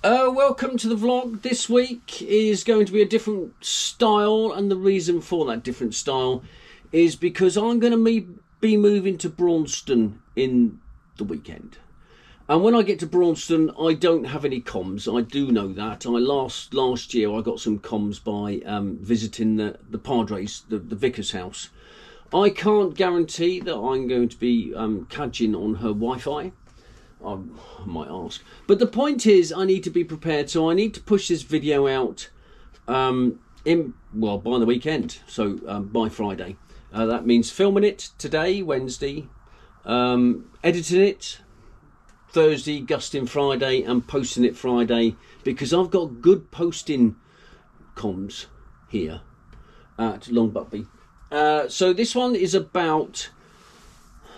Welcome to the vlog. This week is going to be a different style, and the reason for that different style is because I'm going to be moving to Braunston in the weekend. And when I get to Braunston, I don't have any comms. I do know that. Last year I got some comms by visiting the Padres, the vicar's house. I can't guarantee that I'm going to be cadging on her Wi-Fi. I might ask, but the point is I need to be prepared, so I need to push this video out by the weekend, so by Friday. That means filming it today, Wednesday, editing it Thursday, gusting Friday, and posting it Friday, because I've got good posting comms here at Long Buckby. So this one is about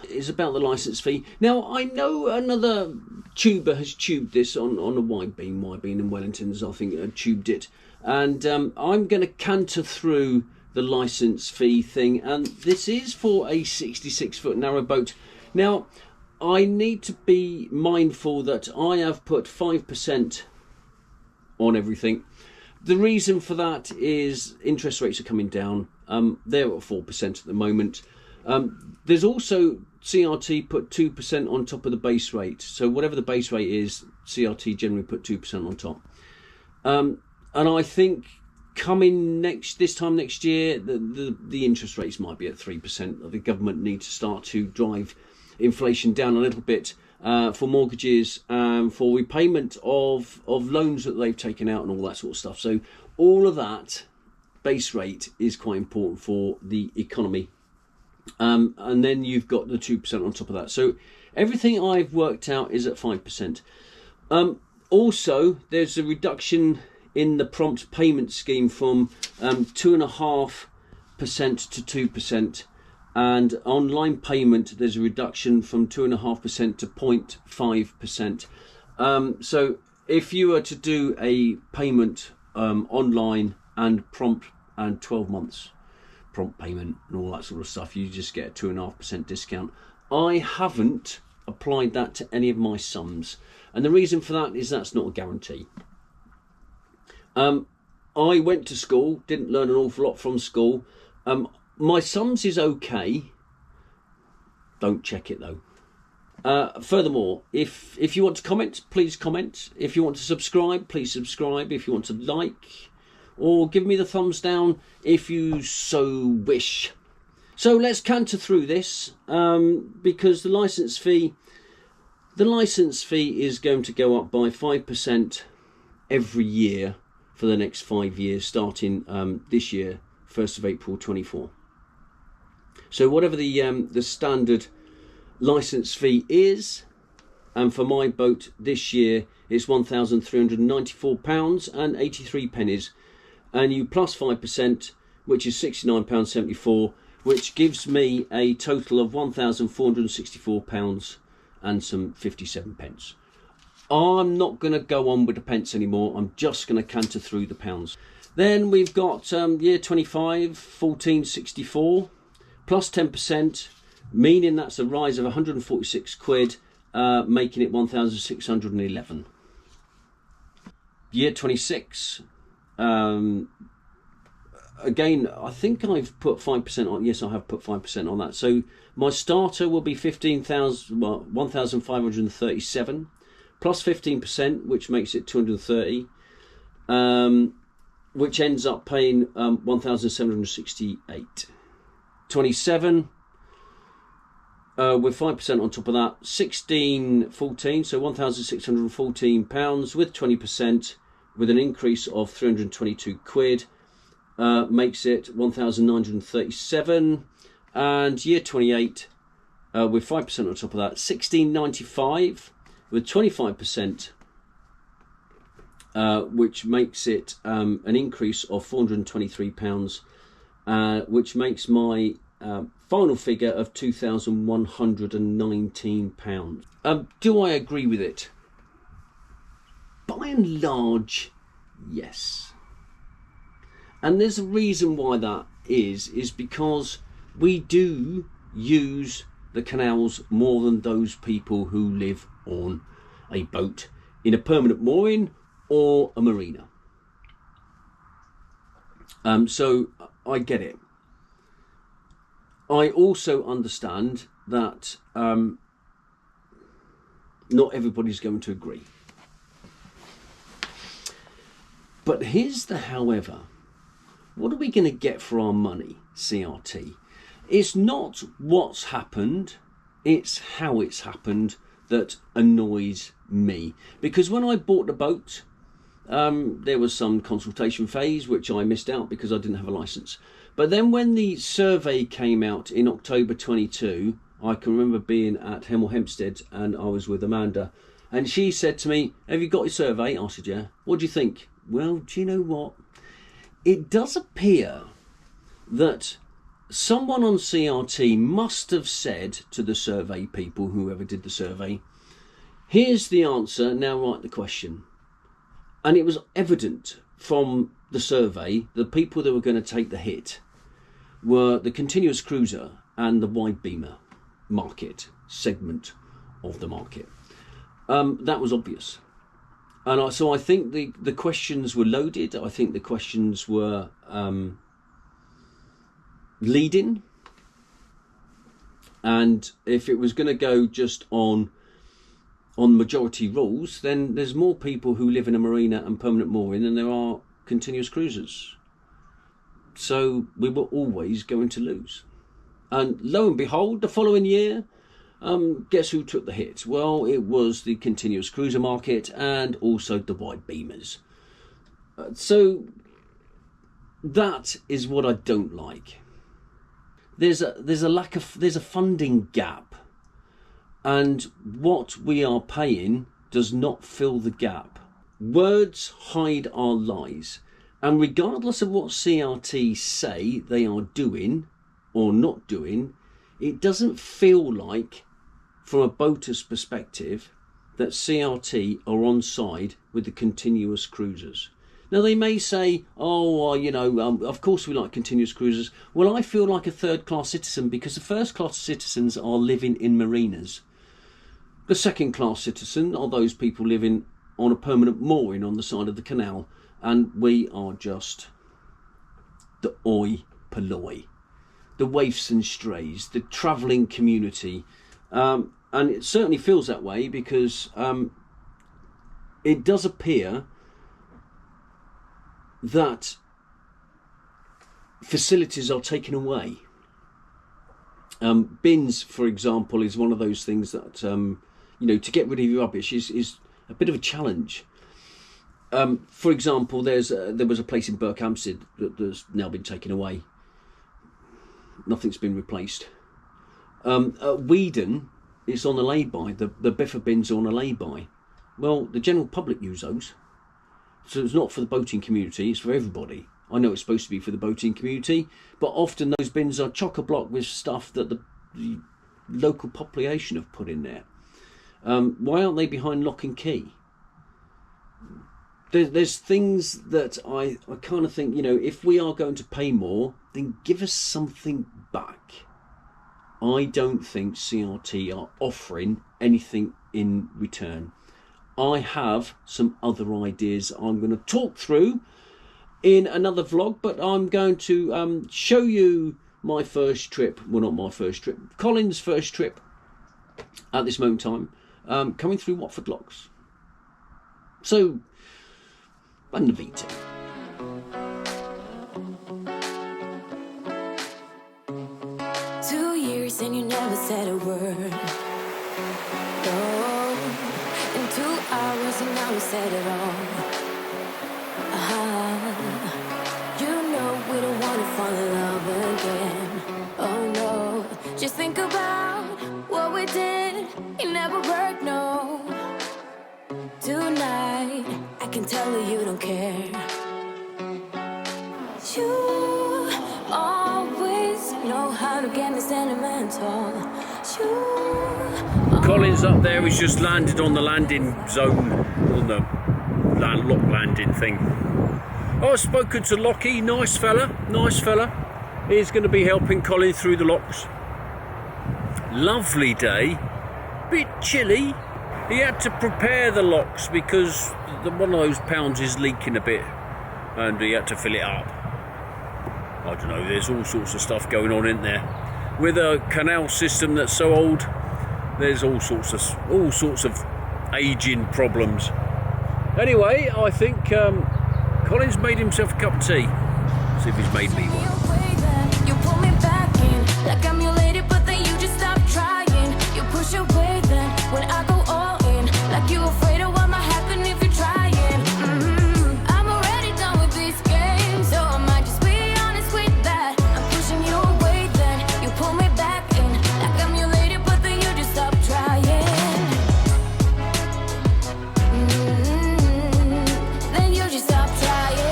the license fee. Now, I know another tuber has tubed this on a wide beam in Wellington's, I think, tubed it. And I'm going to canter through the license fee thing. And this is for a 66-foot narrowboat. Now, I need to be mindful that I have put 5% on everything. The reason for that is interest rates are coming down. They're at 4% at the moment. There's also CRT put 2% on top of the base rate. So whatever the base rate is, CRT generally put 2% on top. And I think coming this time next year, the interest rates might be at 3%. The government needs to start to drive inflation down a little bit for mortgages, for repayment of loans that they've taken out and all that sort of stuff. So all of that base rate is quite important for the economy. And then you've got the 2% on top of that. So everything I've worked out is at 5%. Also, there's a reduction in the prompt payment scheme from 2.5% to 2%. And online payment, there's a reduction from 2.5% to 0.5%. So if you were to do a payment online and prompt and 12 months, prompt payment and all that sort of stuff, you just get a 2.5% discount. I haven't applied that to any of my sums, and the reason for that is that's not a guarantee. I went to school, didn't learn an awful lot from school. My sums is okay. Don't check it though. Furthermore, if you want to comment, please comment. If you want to subscribe, please subscribe. If you want to like, or give me the thumbs down if you so wish. So let's canter through this, because the license fee is going to go up by 5% every year for the next 5 years, starting this year, 1st of April 24. So whatever the standard license fee is, and for my boat this year it's £1,394.83, and you plus 5%, which is £69.74, which gives me a total of £1,464 and some 57 pence. I'm not going to go on with the pence anymore. I'm just going to canter through the pounds. Then we've got year 25, 1464, plus 10%, meaning that's a rise of 146 quid, making it 1,611. Year 26, again, I think I've put 5% on. Yes, I have put 5% on that. So my starter will be 1,537 plus 15%, which makes it 230, which ends up paying 1,768. 27 with 5% on top of that, 1614, so £1,614 with 20%, with an increase of 322 quid, makes it 1,937. And year 28 with 5% on top of that, 1695 with 25%, which makes it an increase of £423, which makes my final figure of £2,119. Do I agree with it? By and large, yes. And there's a reason why that is because we do use the canals more than those people who live on a boat in a permanent mooring or a marina. So I get it. I also understand that not everybody's going to agree. But here's the however. What are we going to get for our money, CRT? It's not what's happened, it's how it's happened that annoys me. Because when I bought the boat, there was some consultation phase which I missed out because I didn't have a license. But then when the survey came out in October 22, I can remember being at Hemel Hempstead and I was with Amanda, and she said to me, "Have you got your survey?" I said, "Yeah." "What do you think?" "Well, do you know what? It does appear that someone on CRT must have said to the survey people, whoever did the survey, here's the answer, now write the question." And it was evident from the survey, the people that were going to take the hit were the continuous cruiser and the wide beamer market segment of the market. That was obvious. And so I think the questions were loaded. I think the questions were leading. And if it was going to go just on majority rules, then there's more people who live in a marina and permanent mooring than there are continuous cruisers. So we were always going to lose. And lo and behold, the following year, guess who took the hit? Well, it was the continuous cruiser market and also the wide beamers. So that is what I don't like. There's a funding gap, and what we are paying does not fill the gap. Words hide our lies, and regardless of what CRT say they are doing or not doing, it doesn't feel like, from a boater's perspective, that CRT are on side with the continuous cruisers. Now they may say, "Oh, well, of course we like continuous cruisers." Well, I feel like a third-class citizen because the first-class citizens are living in marinas. The second-class citizen are those people living on a permanent mooring on the side of the canal, and we are just the oi polloi, the waifs and strays, the travelling community. And it certainly feels that way because it does appear that facilities are taken away. Bins, for example, is one of those things that, to get rid of your rubbish is a bit of a challenge. For example, there was a place in Berkhamsted that's now been taken away. Nothing's been replaced. At Weedon, it's on a lay-by. The biffa bins are on a lay-by. Well, the general public use those. So it's not for the boating community, it's for everybody. I know it's supposed to be for the boating community, but often those bins are chock-a-block with stuff that the local population have put in there. Why aren't they behind lock and key? There's things that I kind of think, if we are going to pay more, then give us something back. I don't think CRT are offering anything in return. I have some other ideas I'm going to talk through in another vlog, but I'm going to show you my first trip. Well, not my first trip, Colin's first trip at this moment in time, coming through Watford Locks. So, buona vita. 2 years and you never said a word. Oh, in 2 hours and now we said it all. You know we don't want to fall in love again. Oh no, just think about what we did. It never worked, no. Tonight, I can tell you don't care. You always know how to get me sentimental. Colin's up there, he's just landed on the landing zone, on the lock landing thing. I've spoken to Lockie, nice fella. He's going to be helping Colin through the locks. Lovely day, bit chilly, He had to prepare the locks because one of those pounds is leaking a bit, and he had to fill it up. I don't know, there's all sorts of stuff going on in there. With a canal system that's so old, there's all sorts of ageing problems. Anyway, I think Colin's made himself a cup of tea. See if he's made me one. You pull me back in, like I'm your lady, but then you just stop trying. You push away then, when I go all in, like you afraid of what might happen if you're trying. I'm already done with these games, so I might just be honest with that. I'm pushing you away then, you pull me back in, like I'm your lady, but then you just stop trying. Then you just stop trying.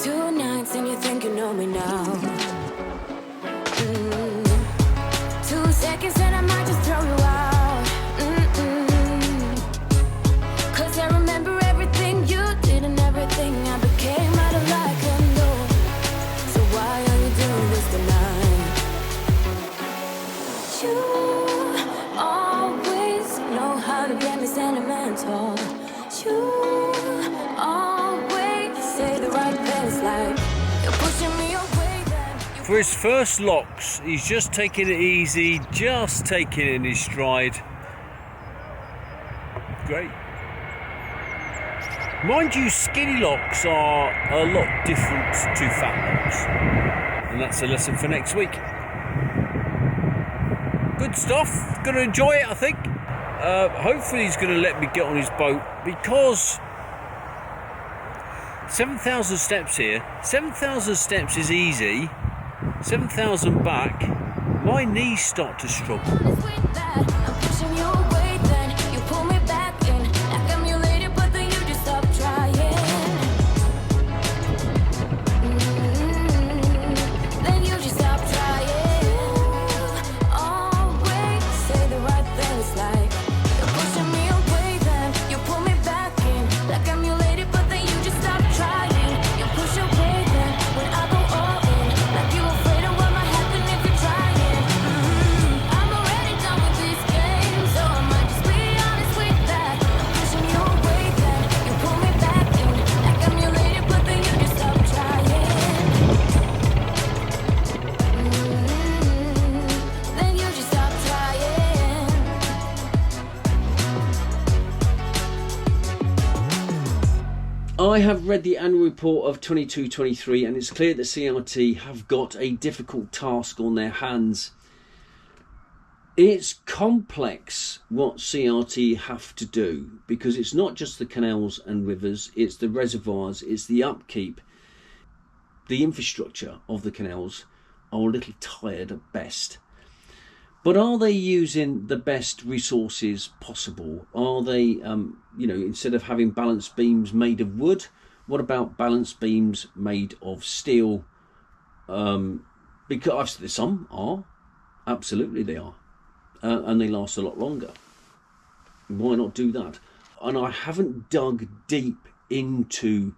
2 nights and you think you know me now. 2 seconds and I might just throw you out. 'Cause I remember everything you did and everything I became out of like a no. So why are you doing this tonight? You always know how to get me sentimental. You always say the right things like you're pushing me away then. For his first locks, he's just taking it easy, just taking it in his stride. Great. Mind you, skinny locks are a lot different to fat locks. And that's a lesson for next week. Good stuff. Gonna enjoy it, I think. Hopefully he's gonna let me get on his boat, because 7,000 steps here. 7,000 steps is easy. 7,000 back, my knees start to struggle. Honest with that, I'm pushing you away then, you pull me back in, like I'm your lady, but then you just stop trying. Then you just stop trying. Always say the right things like you're pushing me away then, you pull me back in, like I'm your lady, but then you just stop trying. You push away then, when I go all in, like you afraid of what might happen if you're trying. I'm already done with these games, so I might just be honest with that. I'm pushing you away then, you pull me back in, like I'm your lady, but then you just stop trying. Then you just stop trying. I have read the annual report of 22-23, and it's clear that CRT have got a difficult task on their hands. It's complex what CRT have to do, because it's not just the canals and rivers, it's the reservoirs, it's the upkeep. The infrastructure of the canals are a little tired at best. But are they using the best resources possible? Are they, instead of having balance beams made of wood, what about balance beams made of steel? Because some are, absolutely they are, and they last a lot longer. Why not do that? And I haven't dug deep into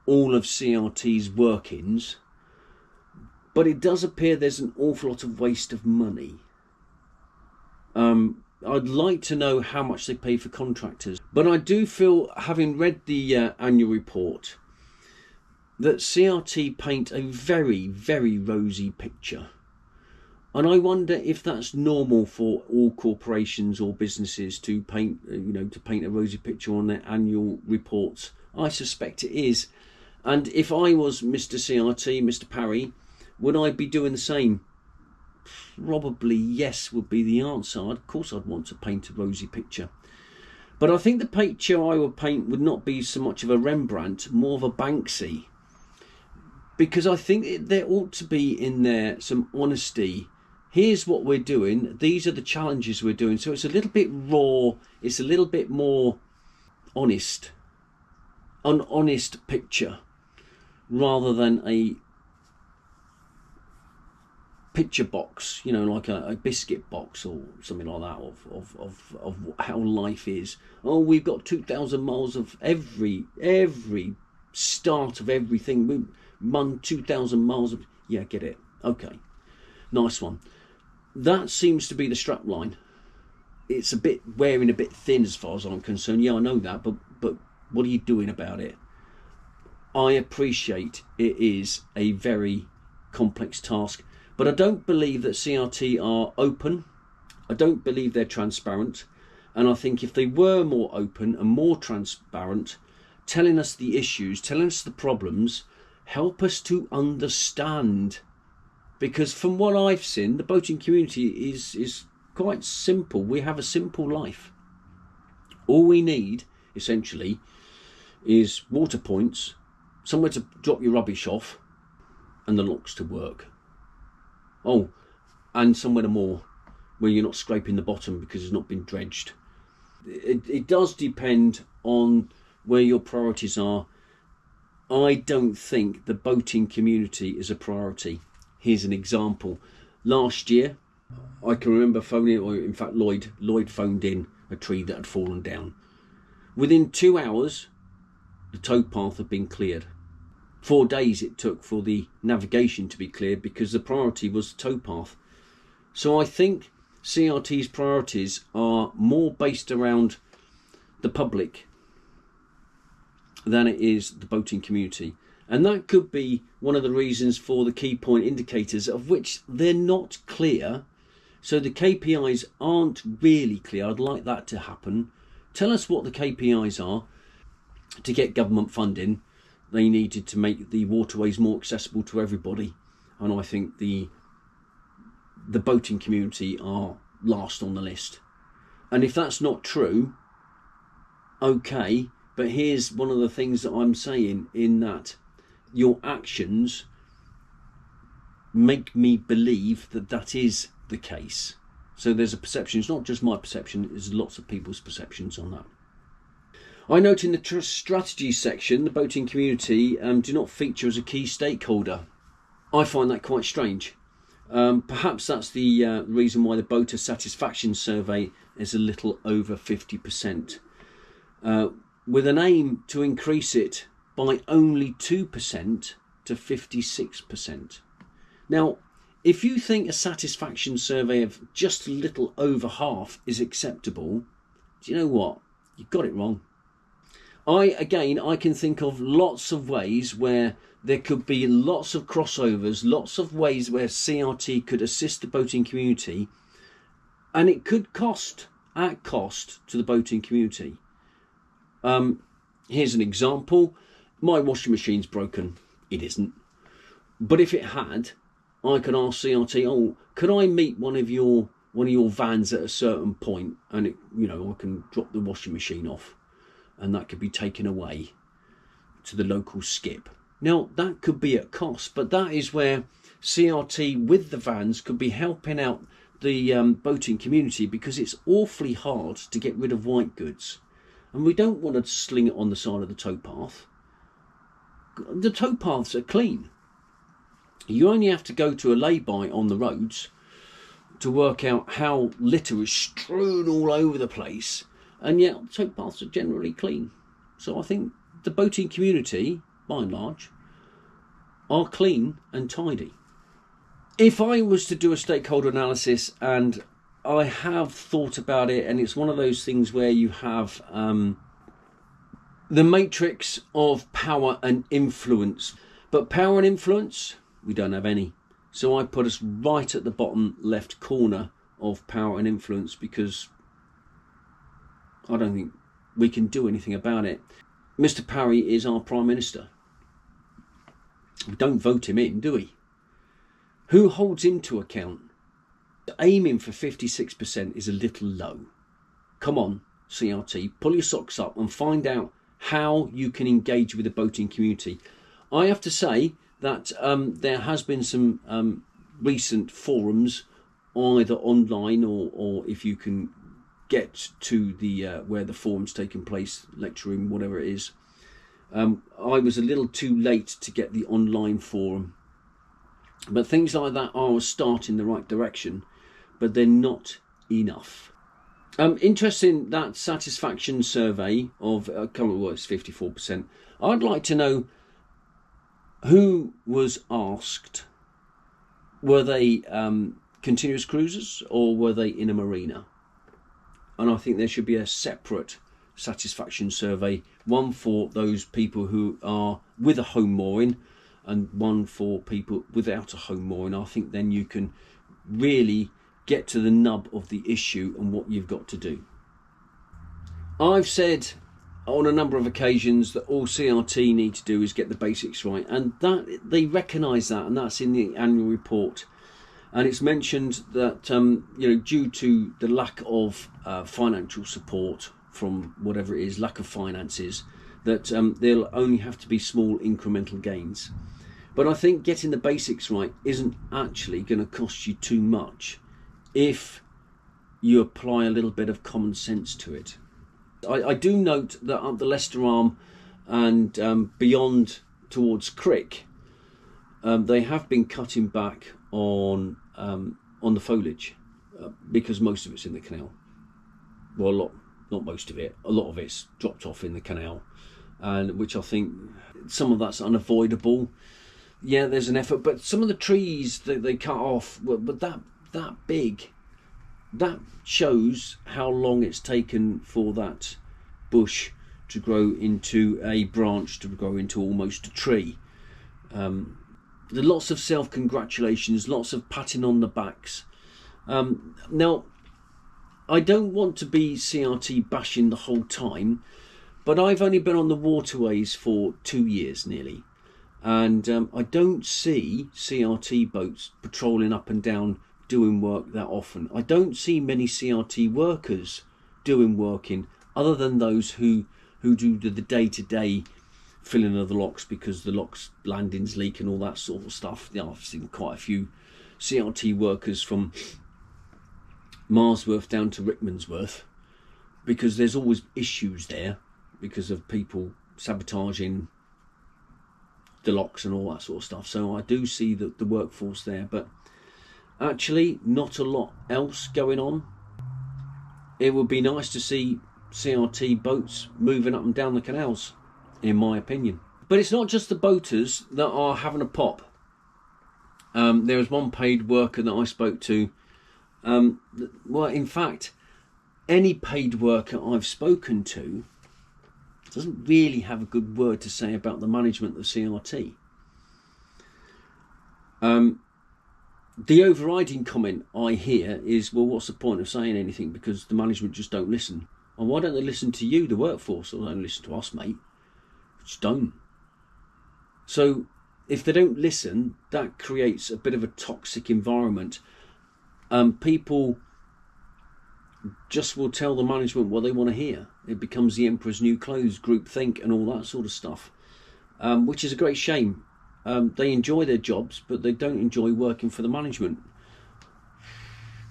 all of CRT's workings, but it does appear there's an awful lot of waste of money. I'd like to know how much they pay for contractors, but I do feel, having read the annual report, that CRT paint a very, very rosy picture. And I wonder if that's normal for all corporations or businesses to paint, to paint a rosy picture on their annual reports. I suspect it is. And if I was Mr. CRT, Mr. Parry, would I be doing the same? Probably yes would be the answer. Of course I'd want to paint a rosy picture. But I think the picture I would paint would not be so much of a Rembrandt, more of a Banksy. Because I think there ought to be in there some honesty. Here's what we're doing. These are the challenges we're doing. So it's a little bit raw. It's a little bit more honest. An honest picture. Rather than a picture box, like a biscuit box or something like that of how life is. Oh, we've got 2,000 miles of every start of everything. We run 2,000 miles of, yeah, get it. Okay, Nice one. That seems to be the strap line. It's wearing a bit thin as far as I'm concerned. Yeah, I know that, but what are you doing about it? I appreciate it is a very complex task, but I don't believe that CRT are open. I don't believe they're transparent. And I think if they were more open and more transparent, telling us the issues, telling us the problems, help us to understand. Because from what I've seen, the boating community is quite simple. We have a simple life. All we need, essentially, is water points, somewhere to drop your rubbish off, and the locks to work. Oh, and somewhere to moor, where you're not scraping the bottom because it's not been dredged. It does depend on where your priorities are. I don't think the boating community is a priority. Here's an example. Last year, I can remember phoning, or in fact Lloyd phoned in a tree that had fallen down. Within 2 hours, the towpath had been cleared. 4 days it took for the navigation to be cleared because the priority was the towpath. So I think CRT's priorities are more based around the public than it is the boating community. And that could be one of the reasons for the key point indicators, of which they're not clear. So the KPIs aren't really clear. I'd like that to happen. Tell us what the KPIs are. To get government funding, they needed to make the waterways more accessible to everybody. And I think the boating community are last on the list. And if that's not true, okay, but here's one of the things that I'm saying, in that your actions make me believe that that is the case. So there's a perception. It's not just my perception, there's lots of people's perceptions on that. I note in the strategy section, the boating community do not feature as a key stakeholder. I find that quite strange. Perhaps that's the reason why the boater satisfaction survey is a little over 50%, with an aim to increase it by only 2% to 56%. Now, if you think a satisfaction survey of just a little over half is acceptable, do you know what? You've got it wrong. I can think of lots of ways where there could be lots of crossovers, lots of ways where CRT could assist the boating community, and it could add cost to the boating community. Here's an example. My washing machine's broken. It isn't. But if it had, I could ask CRT, oh, could I meet one of your vans at a certain point, and I can drop the washing machine off, and that could be taken away to the local skip. Now, that could be at cost, but that is where CRT with the vans could be helping out the boating community, because it's awfully hard to get rid of white goods. And we don't want to sling it on the side of the towpath. The towpaths are clean. You only have to go to a lay-by on the roads to work out how litter is strewn all over the place, and yet towpaths are generally clean. So I think the boating community, by and large, are clean and tidy. If I was to do a stakeholder analysis, and I have thought about it, and it's one of those things where you have the matrix of power and influence. But power and influence, we don't have any. So I put us right at the bottom left corner of power and influence, because I don't think we can do anything about it. Mr. Parry is our Prime Minister. We don't vote him in, do we? Who holds him to account? Aiming for 56% is a little low. Come on, CRT, pull your socks up and find out how you can engage with the boating community. I have to say that there has been some recent forums, either online or if you can get to the where the forum's taking place, lecture room, whatever it is. I was a little too late to get the online forum, but things like that are a start in the right direction, but they're not enough. Interesting, that satisfaction survey of it's 54%. I'd like to know who was asked Were they continuous cruisers or were they in a marina? And I think there should be a separate satisfaction survey, one for those people who are with a home mooring and one for people without a home mooring. I think then you can really get to the nub of the issue and what you've got to do. I've said on a number of occasions that all CRT need to do is get the basics right, and that they recognise that, and that's in the annual report. And it's mentioned that due to the lack of financial support from whatever it is, lack of finances, that there'll only have to be small incremental gains. But I think getting the basics right isn't actually going to cost you too much if you apply a little bit of common sense to it. I do note that up the Leicester Arm and beyond towards Crick, they have been cutting back on the foliage because most of it's in the canal. Well, not most of it. A lot of it's dropped off in the canal, and which I think some of that's unavoidable. Yeah, there's an effort, but some of the trees that they cut off, but that big, that shows how long it's taken for that bush to grow into a branch, to grow into almost a tree. There's lots of self-congratulations, lots of patting on the backs. Now, I don't want to be CRT bashing the whole time, but I've only been on the waterways for 2 years nearly, and I don't see CRT boats patrolling up and down doing work that often. I don't see many CRT workers doing working other than those who do the day-to-day filling of the locks because the locks landings leak and all that sort of stuff. Yeah, I've seen quite a few CRT workers from Marsworth down to Rickmansworth because there's always issues there because of people sabotaging the locks and all that sort of stuff. So I do see the workforce there, but actually not a lot else going on. It would be nice to see CRT boats moving up and down the canals, in my opinion. But it's not just the boaters that are having a pop. There was one paid worker that I spoke to. Well, in fact, any paid worker I've spoken to doesn't really have a good word to say about the management of CRT. The overriding comment I hear is, well, what's the point of saying anything because the management just don't listen? And why don't they listen to you, the workforce, or don't listen to us, mate? Just don't. So if they don't listen, that creates a bit of a toxic environment. People just will tell the management what they want to hear. It becomes the emperor's new clothes, groupthink and all that sort of stuff, which is a great shame. They enjoy their jobs, but they don't enjoy working for the management.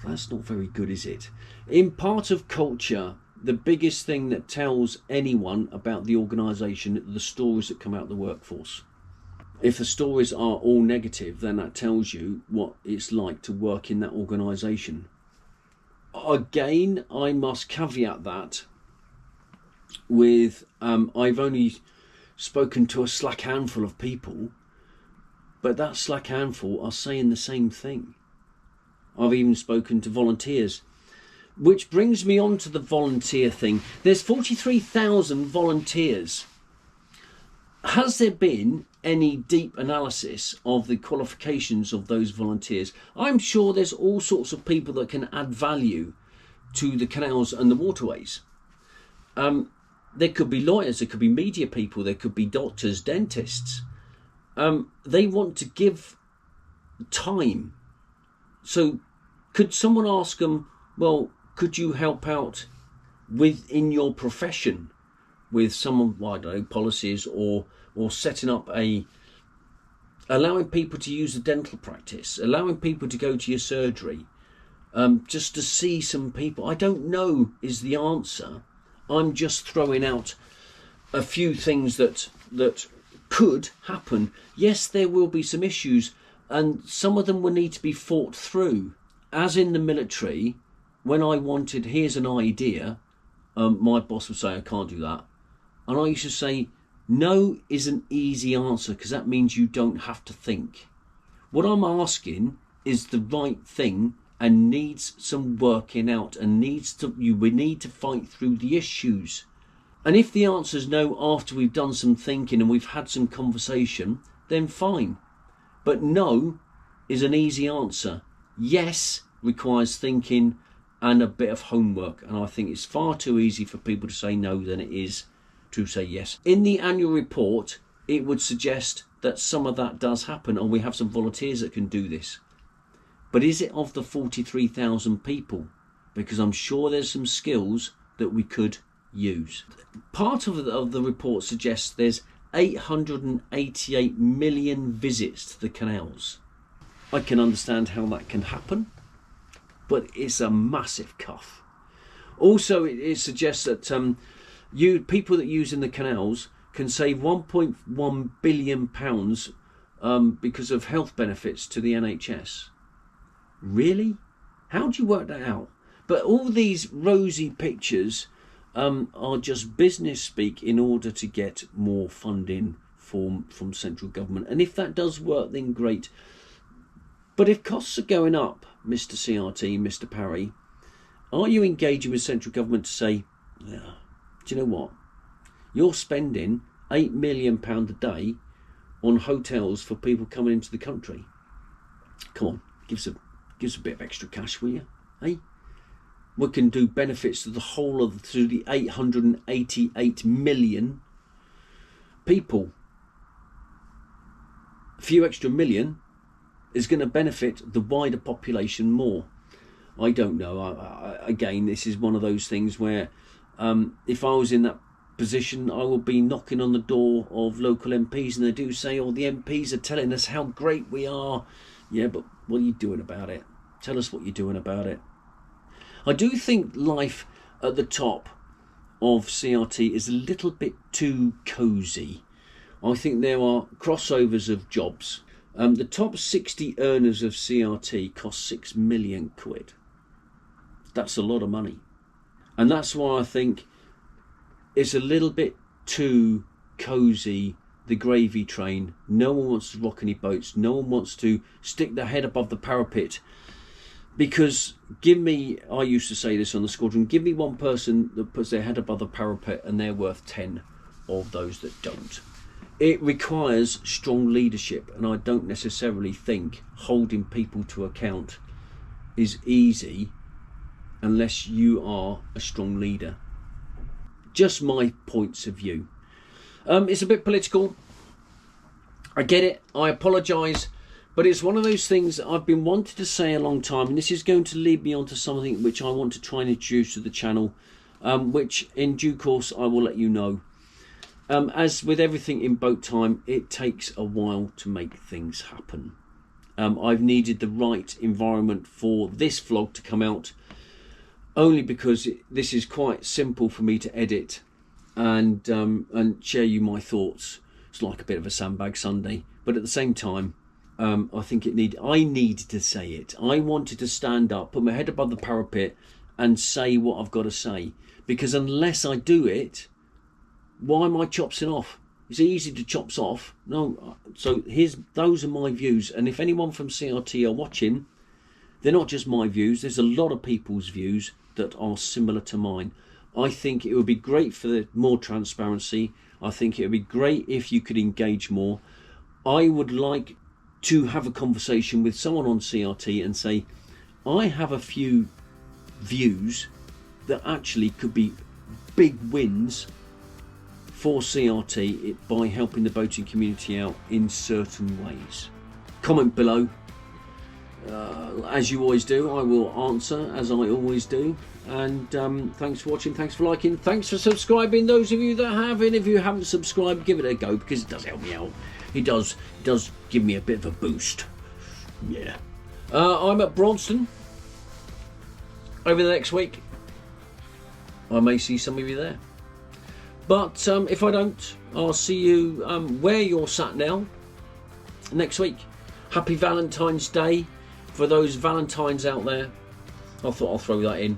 That's not very good, is it? In part of culture, the biggest thing that tells anyone about the organisation are the stories that come out of the workforce. If the stories are all negative, then that tells you what it's like to work in that organisation. Again, I must caveat that with I've only spoken to a slack handful of people, but that slack handful are saying the same thing. I've even spoken to volunteers, which brings me on to the volunteer thing. There's 43,000 volunteers. Has there been any deep analysis of the qualifications of those volunteers? I'm sure there's all sorts of people that can add value to the canals and the waterways. There could be lawyers, there could be media people, there could be doctors, dentists. They want to give time. So could someone ask them, well, could you help out within your profession with some, well, I don't know, policies or setting up allowing people to use a dental practice, allowing people to go to your surgery, just to see some people? I don't know is the answer. I'm just throwing out a few things that could happen. Yes, there will be some issues, and some of them will need to be fought through. As in the military, when I wanted, here's an idea, my boss would say, I can't do that. And I used to say, no is an easy answer because that means you don't have to think. What I'm asking is the right thing and needs some working out, and we need to fight through the issues. And if the answer is no after we've done some thinking and we've had some conversation, then fine. But no is an easy answer. Yes requires thinking and a bit of homework, and I think it's far too easy for people to say no than it is to say yes. In the annual report, it would suggest that some of that does happen, and we have some volunteers that can do this. But is it of the 43,000 people? Because I'm sure there's some skills that we could use. Part of the report suggests there's 888 million visits to the canals. I can understand how that can happen, but it's a massive cuff. Also, it suggests that people that use in the canals can save £1.1 billion because of health benefits to the NHS. Really? How do you work that out? But all these rosy pictures are just business speak in order to get more funding from central government. And if that does work, then great. But if costs are going up, Mr. CRT, Mr. Parry, are you engaging with central government to say, yeah, do you know what? You're spending £8 million a day on hotels for people coming into the country. Come on, give us a bit of extra cash, will you? Hey? We can do benefits to the 888 million people. A few extra million is going to benefit the wider population more. I don't know. Again, this is one of those things where if I was in that position, I would be knocking on the door of local MPs, and they do say, oh, the MPs are telling us how great we are. Yeah, but what are you doing about it? Tell us what you're doing about it. I do think life at the top of CRT is a little bit too cosy. I think there are crossovers of jobs. The top 60 earners of CRT cost £6 million. That's a lot of money. And that's why I think it's a little bit too cosy, the gravy train. No one wants to rock any boats. No one wants to stick their head above the parapet. Because I used to say this on the squadron, give me one person that puts their head above the parapet and they're worth 10 of those that don't. It requires strong leadership, and I don't necessarily think holding people to account is easy unless you are a strong leader. Just my points of view. It's a bit political. I get it. I apologise. But it's one of those things that I've been wanting to say a long time, and this is going to lead me on to something which I want to try and introduce to the channel, which in due course I will let you know. As with everything in boat time, it takes a while to make things happen. I've needed the right environment for this vlog to come out, only because this is quite simple for me to edit and share you my thoughts. It's like a bit of a sandbag Sunday, but at the same time, I think I needed to say it. I wanted to stand up, put my head above the parapet and say what I've got to say. Because unless I do it, why am I chopsing off? It's easy to chops off. No, so those are my views. And if anyone from CRT are watching, they're not just my views. There's a lot of people's views that are similar to mine. I think it would be great for more transparency. I think it would be great if you could engage more. I would like to have a conversation with someone on CRT and say, I have a few views that actually could be big wins for CRT by helping the boating community out in certain ways. Comment below. As you always do, I will answer as I always do. And thanks for watching, thanks for liking, thanks for subscribing, those of you that have. And if you haven't subscribed, give it a go, because it does help me out. It does give me a bit of a boost. Yeah. I'm at Braunston over the next week. I may see some of you there. But if I don't, I'll see you where you're sat now next week. Happy Valentine's Day for those Valentines out there. I thought I'll throw that in.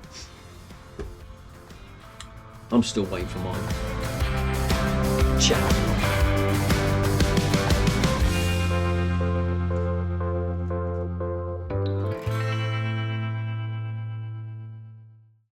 I'm still waiting for mine. Ciao.